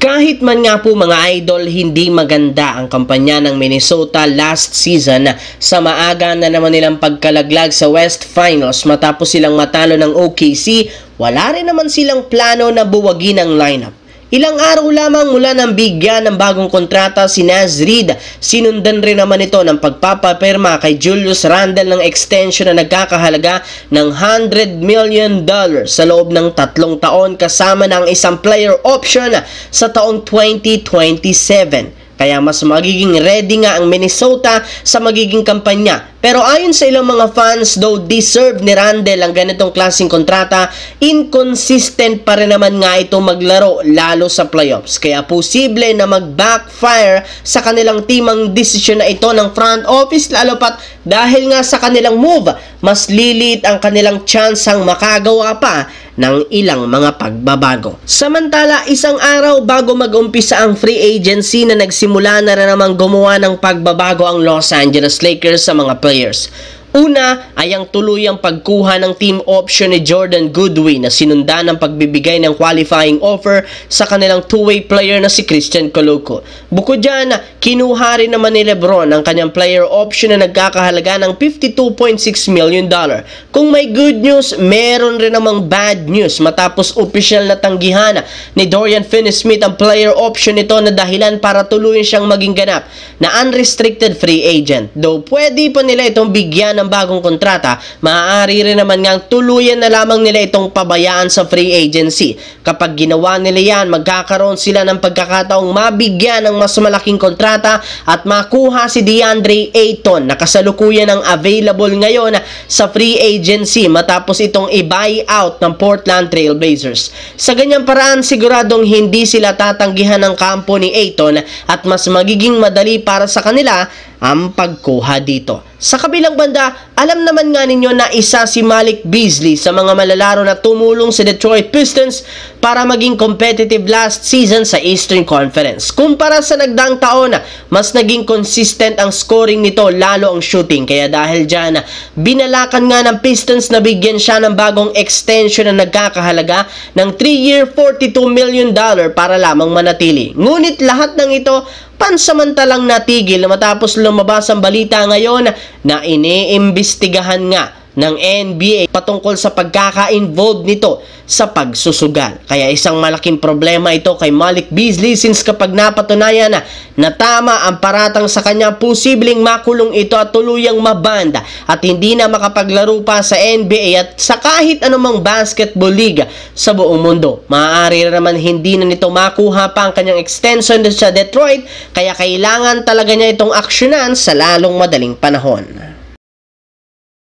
Kahit man nga po mga idol, hindi maganda ang kampanya ng Minnesota last season sa maaga na naman nilang pagkalaglag sa West Finals matapos silang matalo ng OKC, wala rin naman silang plano na buwagin ang lineup. Ilang araw lamang mula ng bigyan ng bagong kontrata si Naz Reid, sinundan rin naman ito ng pagpapapirma kay Julius Randle ng extension na nagkakahalaga ng $100 million sa loob ng 3 taon kasama ng isang player option sa taong 2027. Kaya mas magiging ready nga ang Minnesota sa magiging kampanya. Pero ayon sa ilang mga fans, though deserve ni Randle ang ganitong klaseng kontrata, inconsistent pa rin naman nga ito maglaro lalo sa playoffs. Kaya posible na mag-backfire sa kanilang team ang desisyon na ito ng front office, lalo pat dahil nga sa kanilang move, mas lilit ang kanilang chance ang makagawa pa ng ilang mga pagbabago. Samantala, isang araw bago mag-umpisa ang free agency na nagsimula na rin namang gumawa ng pagbabago ang Los Angeles Lakers sa mga players. Una ay ang tuluyang pagkuha ng team option ni Jordan Goodwin na sinundan ng pagbibigay ng qualifying offer sa kanilang two-way player na si Christian Coloco. Bukod dyan, kinuha rin naman ni Lebron ang kanyang player option na nagkakahalaga ng $52.6 million. Kung may good news, meron rin namang bad news matapos opisyal na tanggihan ni Dorian Finney-Smith ang player option nito na dahilan para tuluyan siyang maging ganap na unrestricted free agent. Though pwede pa nila itong bigyan ng bagong kontrata, maaari rin naman ngang tuluyan na lamang nila itong pabayaan sa free agency. Kapag ginawa nila yan, magkakaroon sila ng pagkakataong mabigyan ng mas malaking kontrata at makuha si DeAndre Ayton na kasalukuyan ang available ngayon sa free agency matapos itong i-buy out ng Portland Trail Blazers. Sa ganyang paraan, siguradong hindi sila tatanggihan ng kampo ni Ayton at mas magiging madali para sa kanila ang pagkuha dito. Sa kabilang banda, alam naman nga ninyo na isa si Malik Beasley sa mga malalaro na tumulong sa Detroit Pistons para maging competitive last season sa Eastern Conference. Kumpara sa nagdaang taon, mas naging consistent ang scoring nito lalo ang shooting. Kaya dahil dyan, binalakan nga ng Pistons na bigyan siya ng bagong extension na nagkakahalaga ng 3-year $42 million para lamang manatili. Ngunit lahat ng ito pansamantalang natigil matapos lumabas ang balita ngayon na iniimbestigahan nga ng NBA patungkol sa pagkaka-involved nito sa pagsusugal. Kaya isang malaking problema ito kay Malik Beasley since kapag napatunayan na tama ang paratang sa kanya, posibleng makulong ito at tuluyang mabanda at hindi na makapaglaro pa sa NBA at sa kahit anumang basketball league sa buong mundo. Maaari naman hindi na nito makuha pa ang kanyang extension sa Detroit, kaya kailangan talaga niya itong aksyonan sa lalong madaling panahon.